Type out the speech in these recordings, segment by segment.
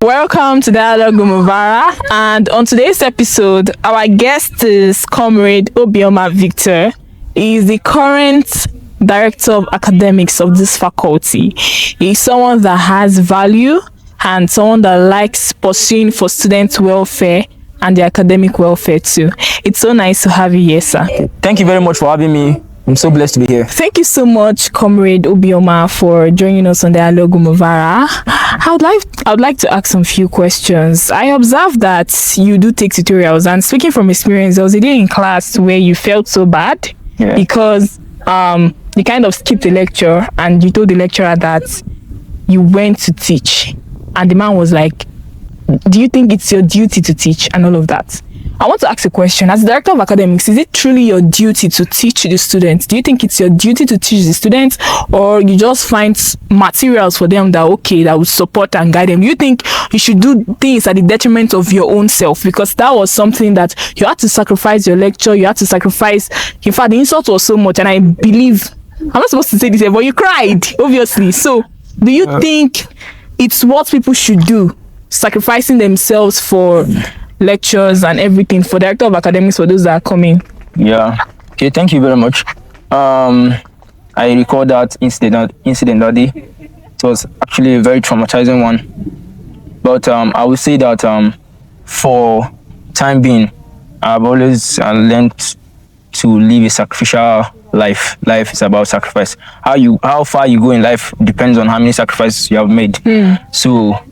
Welcome to Dialogue with Vara, and on today's episode, our guest is Comrade Obioma Victor. He is the current Director of Academics of this faculty. He's someone that has value and someone that likes pursuing for student welfare and the academic welfare too. It's so nice to have you here, sir. Thank you very much for having me. I'm so blessed to be here. Thank you so much, Comrade Obioma, for joining us on Dialogue with Vara. I would like to ask some few questions. I observed that you do take tutorials, and speaking from experience, there was a day in class where you felt so bad because you kind of skipped the lecture and you told the lecturer that you went to teach, and the man was like, do you think it's your duty to teach and all of that? I want to ask a question. As Director of Academics, is it truly your duty to teach the students? Do you think it's your duty to teach the students, or you just find materials for them that will support and guide them? Do you think you should do things at the detriment of your own self? Because that was something that you had to sacrifice your lecture, you had to sacrifice. In fact, the insult was so much, and I believe, I'm not supposed to say this here, but you cried, obviously. So, do you think it's what people should do, sacrificing themselves for lectures and everything, for Director of Academics, for those that are coming? Yeah. Okay, thank you very much. I recall that incident that day. It was actually a very traumatizing one. But I would say that for time being, I've always learned to live a sacrificial life. Life is about sacrifice. How far you go in life depends on how many sacrifices you have made. So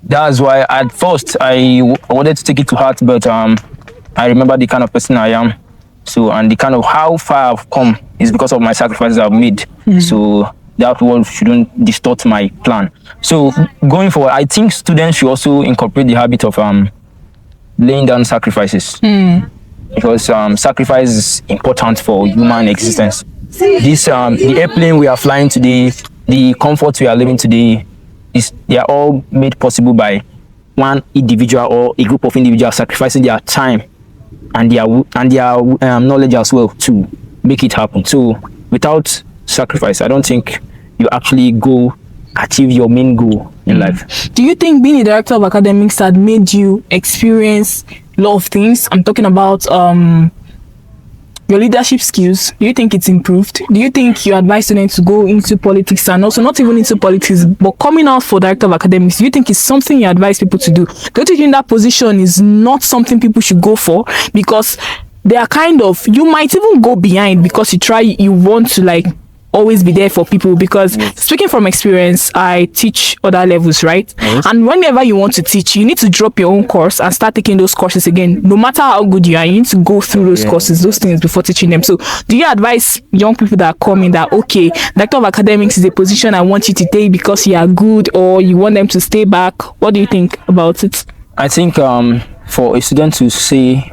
that's why at first I wanted to take it to heart, but I remember the kind of person I am. So, and the kind of how far I've come is because of my sacrifices I've made. So that one shouldn't distort my plan. So going forward, I think students should also incorporate the habit of laying down sacrifices. Because sacrifice is important for human existence. This the airplane we are flying today, the comfort we are living today, they are all made possible by one individual or a group of individuals sacrificing their time and their knowledge as well to make it happen. So without sacrifice, I don't think you actually achieve your main goal in life. Do you think being a Director of Academics had made you experience a lot of things? I'm talking about your leadership skills. Do you think it's improved? Do you think you advise students to go into politics, and also not even into politics, but coming out for Director of Academics? Do you think it's something you advise people to do? Don't you think that position is not something people should go for? Because they are you might even go behind because you want to always be there for people. Because speaking from experience, I teach other levels, right? And whenever you want to teach, you need to drop your own course and start taking those courses again. No matter how good you are, you need to go through those courses, those things before teaching them. So do you advise young people that are coming that, okay, Director of Academics is a position I want you to take because you are good, or you want them to stay back? What do you think about it? I think for a student to say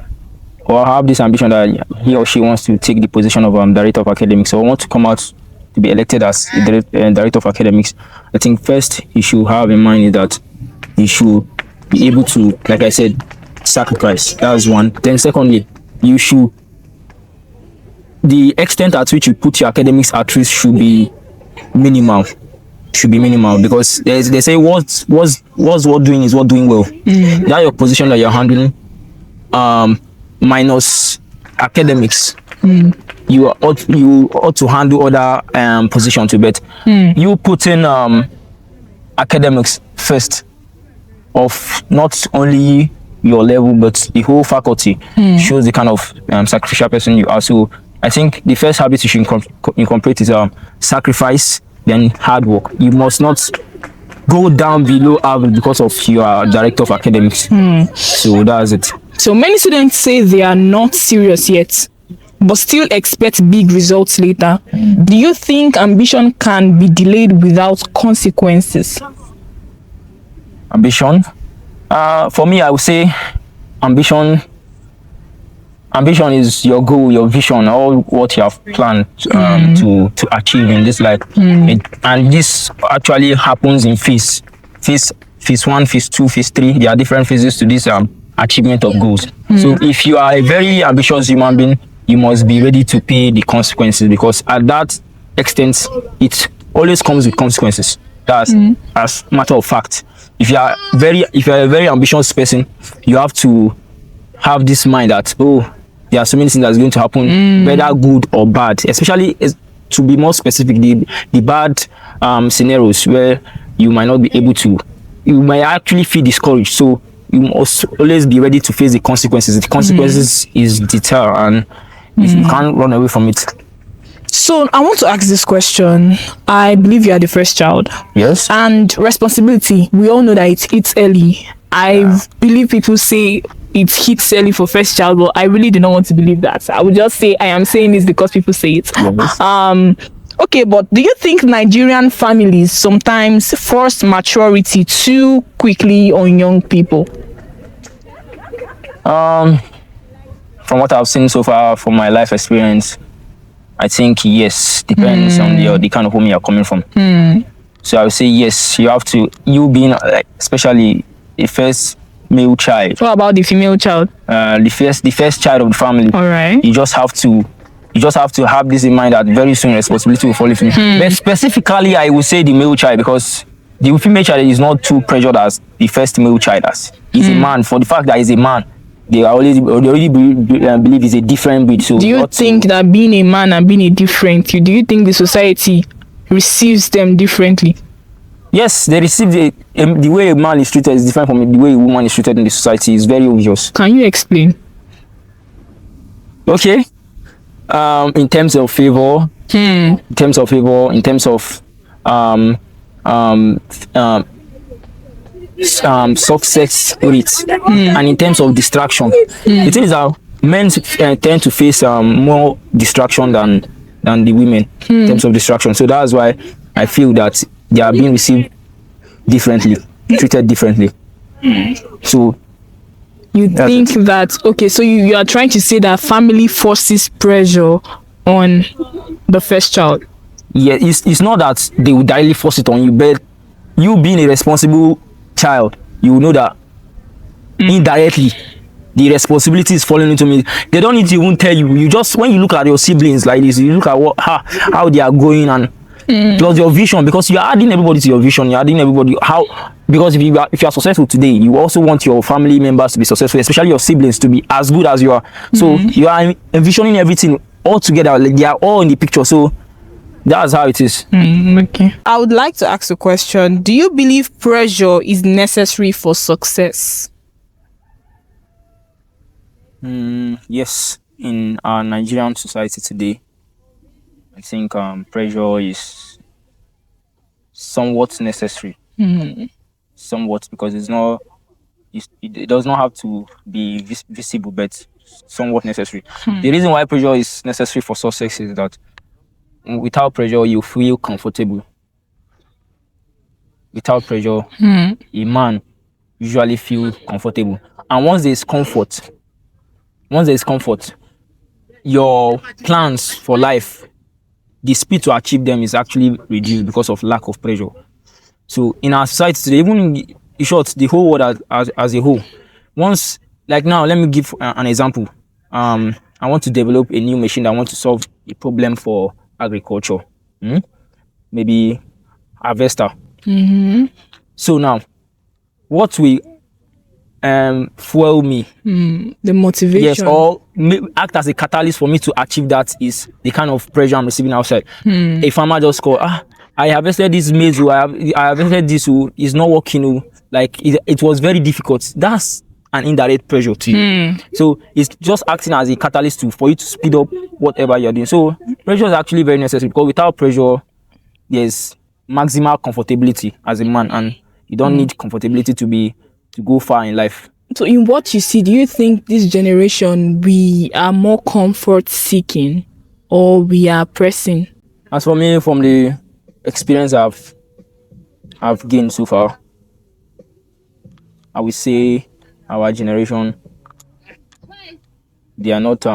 or have this ambition that he or she wants to take the position of Director of Academics, or want to come out to be elected as Director of Academics, I think first he should have in mind is that he should be able to, like I said, sacrifice. That's one. Then secondly, the extent at which you put your academics at risk should be minimal. Because they say what's what doing is what doing well. That your position that you're handling, minus academics. You ought to handle other positions too, but you put in academics first of not only your level but the whole faculty shows the kind of sacrificial person you are. So I think the first habit you should incorporate is sacrifice, then hard work. You must not go down below average because of your Director of Academics. So that's it. So many students say they are not serious yet, but still expect big results later. Do you think ambition can be delayed without consequences? Ambition? For me, I would say ambition is your goal, your vision, all what you have planned to achieve in this life. And this actually happens in phase 1, phase 2, phase 3. There are different phases to this achievement of goals. So if you are a very ambitious human being, you must be ready to pay the consequences, because at that extent, it always comes with consequences. That's as matter of fact. If you are a very ambitious person, you have to have this mind that, oh, there are so many things that's going to happen, whether good or bad. Especially, to be more specific, the bad scenarios where you might not be able to, you might actually feel discouraged. So you must always be ready to face the consequences. The consequences is deter, and if you can't run away from it. So I want to ask this question. I believe you are the first child. Yes. And responsibility, we all know that it's early. I believe people say it hits early for first child, but I really do not want to believe that. I would just say I am saying this because people say it. Yes. Okay, but do you think Nigerian families sometimes force maturity too quickly on young people? From what I've seen so far, from my life experience, I think yes, depends on the kind of home you're coming from. So I would say yes, you have to, you being especially the first male child. What about the female child? The first child of the family. All right. You just have to have this in mind that very soon responsibility will fall on you. But specifically, I would say the male child, because the female child is not too pressured as the first male child as. He's a man. For the fact that he's a man, they already believe he's a different breed. So do you think that being a man and being a different, do you think the society receives them differently? Yes, they receive the way a man is treated is different from the way a woman is treated in the society. Is very obvious. Can you explain? Okay. In terms of favor, in terms of soft sex rates, and in terms of distraction. The thing is that men tend to face more distraction than the women in terms of distraction. So that's why I feel that they are being received differently, treated differently. So you think that, okay, so you are trying to say that family forces pressure on the first child? Yeah, it's not that they will directly force it on you, but you being a responsible child, you will know that indirectly the responsibility is falling into me. They don't need to even tell you. You just, when you look at your siblings like this, you look at how they are going, and plus your vision, because you are adding everybody to your vision. You're adding everybody because if you are successful today, you also want your family members to be successful, especially your siblings to be as good as you are. So you are envisioning everything all together. Like, they are all in the picture. So that's how it is. Okay. I would like to ask a question. Do you believe pressure is necessary for success? Yes. In our Nigerian society today, I think pressure is somewhat necessary. Somewhat, because it does not have to be visible, but somewhat necessary. The reason why pressure is necessary for success is that without pressure, you feel comfortable. Without pressure, a man usually feels comfortable. And once there is comfort, your plans for life, the speed to achieve them is actually reduced because of lack of pressure. So in our society today, even in short, the whole world as a whole, once, like now, let me give an example. I want to develop a new machine that I want to solve a problem for agriculture. Maybe harvester. So now, what will fuel me? The motivation. Yes, or act as a catalyst for me to achieve that is the kind of pressure I'm receiving outside. A farmer just call, I harvested this maize, I harvested this, it's not working. Like it was very difficult. That's an indirect pressure to you. So it's just acting as a catalyst for you to speed up whatever you're doing. So pressure is actually very necessary, because without pressure, there's maximal comfortability as a man, and you don't need comfortability to go far in life. So in what you see, do you think this generation, we are more comfort seeking or we are pressing? As for me, from the experience I've gained so far, I would say our generation, they are not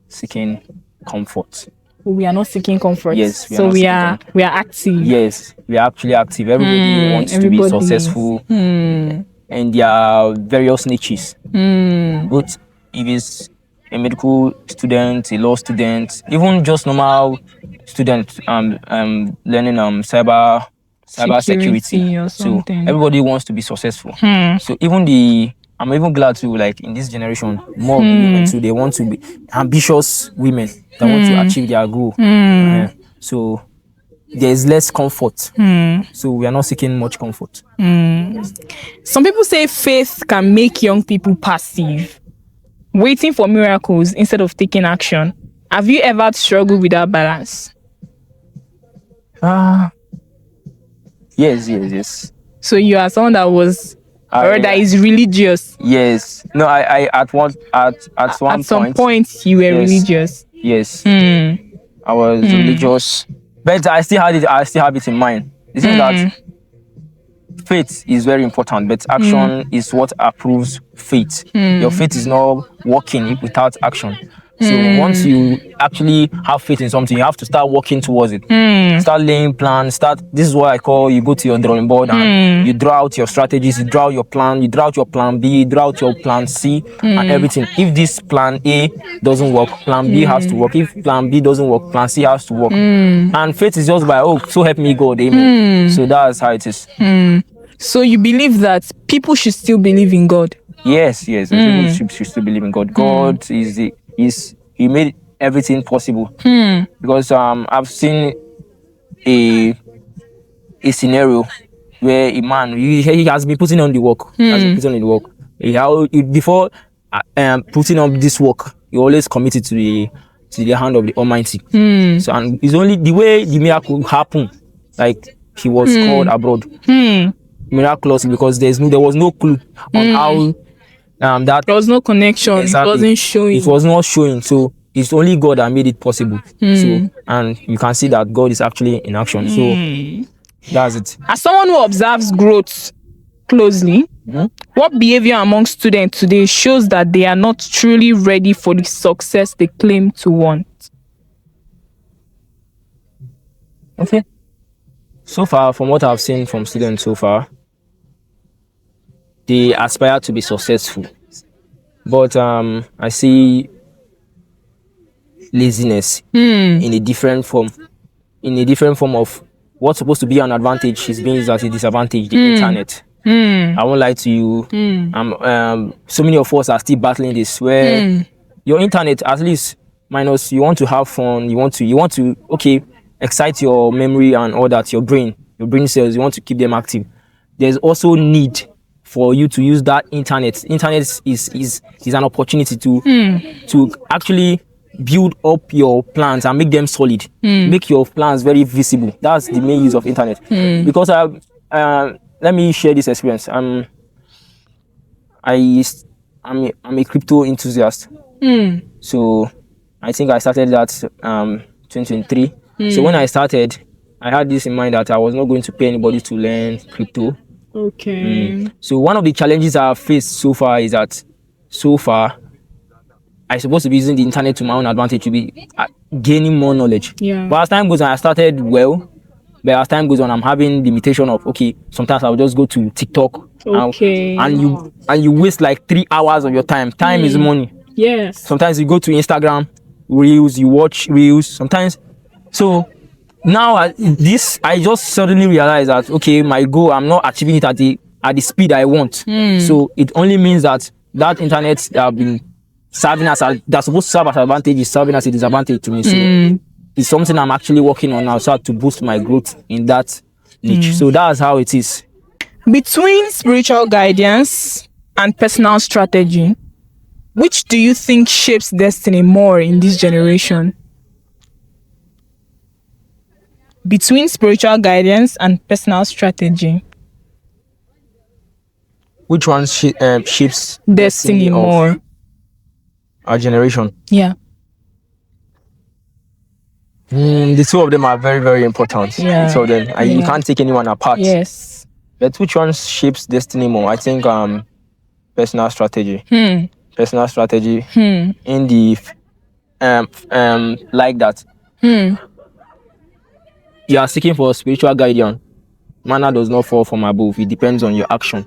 seeking comfort. We are not seeking comfort. Yes, we are active. Yes, we are actually active. Everybody wants to be successful. and their various niches. Both if it's a medical student, a law student, even just normal student learning cyber security. or So something. everybody wants to be successful. So I'm even glad to, like, in this generation, more women too, they want to be ambitious women that want to achieve their goal. So there's less comfort. So we are not seeking much comfort. Some people say faith can make young people passive, waiting for miracles instead of taking action. Have you ever struggled with that balance? Yes. So you are someone that was or that is religious. Yes. No, I at some point you were religious. Yes. I was religious, but I still have it in mind. This is that faith is very important, but action is what approves faith. Your faith is not working without action. So once you actually have faith in something, you have to start working towards it. Start laying plans. This is what I call, you go to your drawing board and you draw out your strategies, you draw your plan, you draw out your plan B, you draw out your plan C, and everything. If this plan A doesn't work, plan B has to work. If plan B doesn't work, plan C has to work. And faith is just by, oh, so help me God, amen. So that's how it is. So you believe that people should still believe in God? Yes. People should still believe in God. God He made everything possible. Because I've seen a scenario where a man, he has been putting on the work. Before putting on this work, he always committed to the hand of the Almighty. So, and it's only the way the miracle happened, like he was called abroad miraculously, because there was no clue on how that there was no connection. Exactly. It wasn't showing. It was not showing. So it's only God that made it possible. So, and you can see that God is actually in action. So that's it. As someone who observes growth closely, what behavior among students today shows that they are not truly ready for the success they claim to want? Okay. So far, from what I've seen from students so far, they aspire to be successful, but I see laziness in a different form of what's supposed to be an advantage is being used as a disadvantage. The internet. I won't lie to you. So many of us are still battling this, where your internet, at least minus, you want to have fun, you want to excite your memory and all that, your brain cells, you want to keep them active. There's also need for you to use that internet. Internet is an opportunity to actually build up your plans and make them solid. Make your plans very visible. That's the main use of internet. Because let me share this experience. I'm a crypto enthusiast. So I think I started that 2023. So when I started, I had this in mind that I was not going to pay anybody to learn crypto. Okay. So one of the challenges I've faced so far is that I'm supposed to be using the internet to my own advantage, to be gaining more knowledge. Yeah. But as time goes on, I started well. But as time goes on, I'm having the limitation of, sometimes I'll just go to TikTok. Okay. And you waste like 3 hours of your time. Time is money. Yes. Sometimes you go to Instagram Reels, you watch Reels. Sometimes. So now I just suddenly realized that, my goal, I'm not achieving it at the speed I want. So it only means that internet that have been serving that's supposed to serve as advantage is serving as a disadvantage to me. So it's something I'm actually working on now, so to boost my growth in that niche. So that's how it is. Between spiritual guidance and personal strategy, which do you think shapes destiny more in this generation? Between spiritual guidance and personal strategy, which one shapes destiny more? Our generation. Yeah. The two of them are very, very important. Yeah. So then you can't take anyone apart. Yes. But which one shapes destiny more? I think personal strategy. Personal strategy in the like that. You are seeking for spiritual guidance. manna does not fall from above. It depends on your action.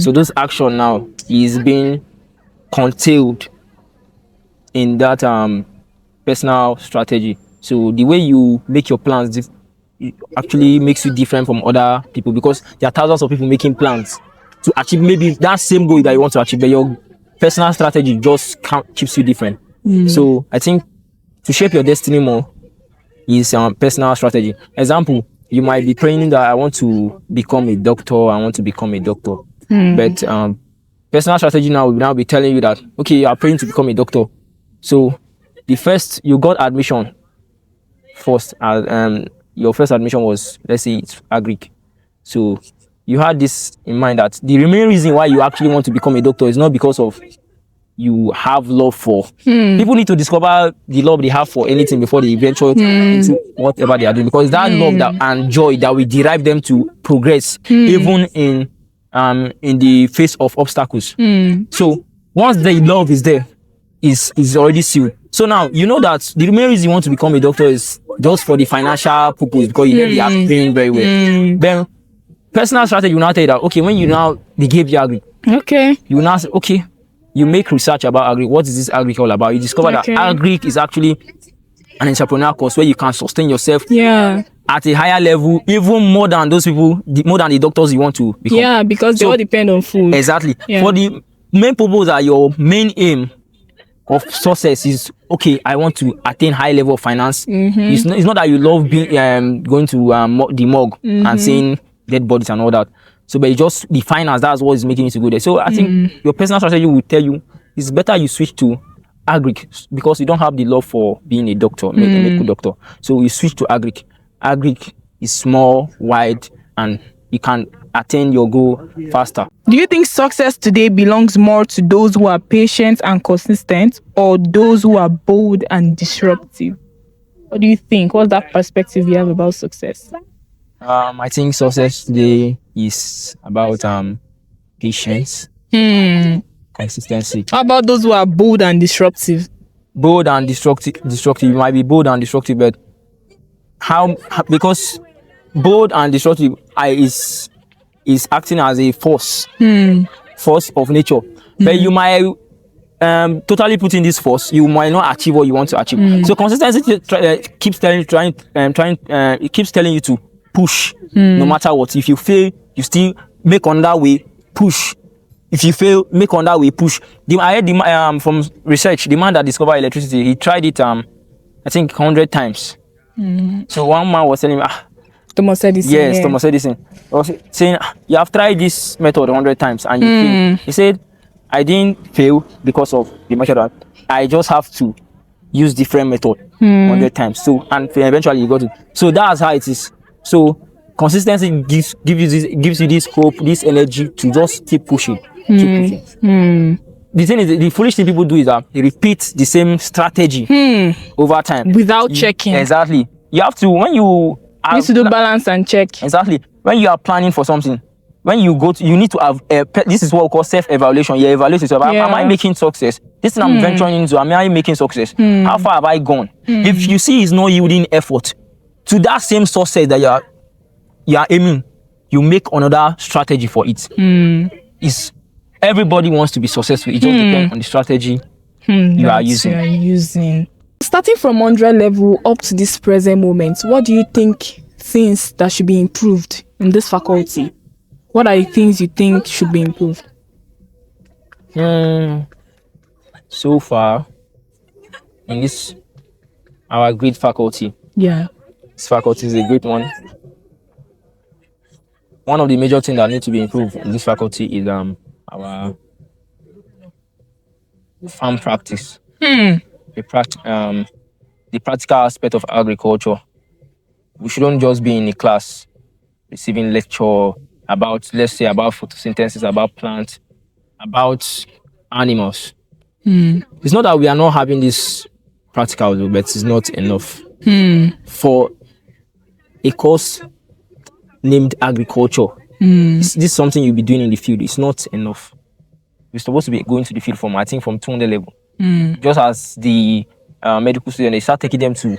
So those action now is being contained in that personal strategy. So the way you make your plans it actually makes you different from other people, because there are thousands of people making plans to achieve maybe that same goal that you want to achieve, but your personal strategy just keeps you different. So I think to shape your destiny more is personal strategy. Example, you might be praying that I want to become a doctor, but personal strategy now will now be telling you that, okay, you are praying to become a doctor. So the first, you got admission first, your first admission was, let's say it's agric. So you had this in mind that the main reason why you actually want to become a doctor is not because of you have love for. People need to discover the love they have for anything before they venture into whatever they are doing, because that love that and joy that will derive them to progress even in the face of obstacles. So once the love is there, is already sealed. So now you know that the main reason you want to become a doctor is just for the financial purpose, because you hear they are paying very well. Then personal strategy will now tell you that, okay, when you now they give you agri, Okay. you will now say, okay, you make research about agri. What is this agri all about? You discover that agri is actually an entrepreneurial course where you can sustain yourself at a higher level, even more than those people, more than the doctors you want to become. Yeah, because they all depend on food. Exactly. For the main purpose that your main aim of success is, okay, I want to attain high level of finance. It's not that you love being going to the morgue and seeing dead bodies and all that. So, but it's just the finance, that's what is making you to go there. So I think your personal strategy will tell you it's better you switch to agric, because you don't have the love for being a doctor, a medical doctor. So you switch to agric. Agric is small, wide, and you can attain your goal faster. Do you think success today belongs more to those who are patient and consistent, or those who are bold and disruptive? What do you think? What's that perspective you have about success? I think success today is about patience, consistency. How about those who are bold and disruptive? Bold and destructive. You might be bold and destructive, but how because bold and destructive is acting as a force of nature. But you might totally put in this force, you might not achieve what you want to achieve. So consistency keeps telling you to push no matter what. If you fail, you still make on that way, push. If you fail, make on that way, push. I heard from research, the man that discovered electricity, he tried it I think 100 times. So one man was telling me, Thomas Edison. Yes, Thomas Edison. I was saying, you have tried this method 100 times and you failed. He said, I didn't fail because of the method. I just have to use different method 100 times. So, and eventually you got it. So that's how it is. So consistency gives you this hope, this energy to just keep pushing. The thing is, the foolish thing people do is that they repeat the same strategy over time without checking. Exactly. You have to, when you need to do balance and check. Exactly. When you are planning for something, when you go to, you need to have this is what we call self-evaluation. You evaluate yourself. Am I making success? This thing I'm venturing into, am I making success? How far have I gone? If you see it's not yielding effort to that same success that you are aiming, you make another strategy for it. Is everybody wants to be successful. It just depends on the strategy you are using. Starting from 100 level up to this present moment, what do you think things that should be improved in this faculty? What are the things you think should be improved? So far, in this, our great faculty. This faculty is a great one. One of the major things that need to be improved in this faculty is our farm practice. The practical aspect of agriculture. We shouldn't just be in a class receiving lecture about, let's say, about photosynthesis, about plants, about animals. It's not that we are not having this practical, but it's not enough. For a course named agriculture, this is something you'll be doing in the field. It's not enough. You're supposed to be going to the field from 200 level. Just as the medical students, they start taking them to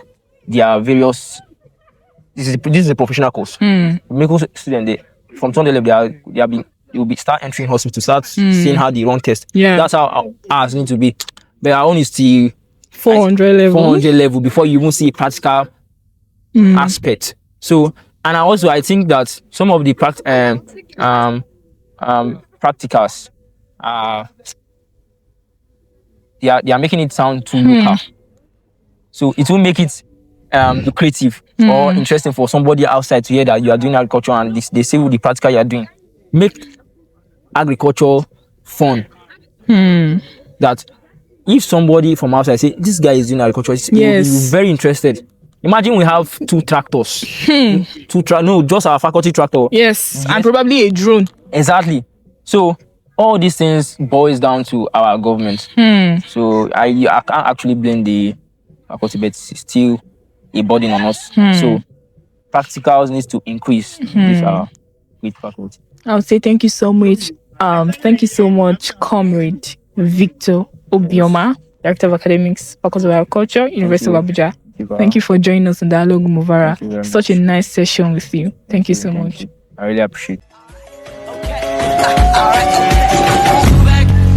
their various this is a professional course. Medical student, from 200 level, they will be start entering hospital, start seeing how they run tests. Yeah. That's how ours need to be. But our own is the 400 level. 400 level before you even see a practical aspect. So, and I think that some of the practicals they are making it sound too local. So it will make it lucrative or interesting for somebody outside to hear that you are doing agriculture, and they say the practical you are doing. Make agriculture fun. That if somebody from outside say this guy is doing agriculture, he's very interested. Imagine we have 2 tractors. Just our faculty tractor. Yes, and probably a drone. Exactly. So all these things boils down to our government. So I can't actually blame the faculty, but it's still a burden on us. So practicals needs to increase with faculty. I would say thank you so much. Thank you so much, Comrade Victor Obioma, Director of Academics, Faculty of Agriculture, University of Abuja. Thank you for joining us on Dialogue with Vara. Such a nice session with you. Thank you so much. I really appreciate it.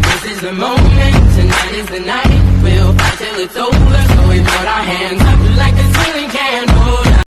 This is the moment, tonight is the night. We'll fight till it's over. So we put our hands up like a ceiling can.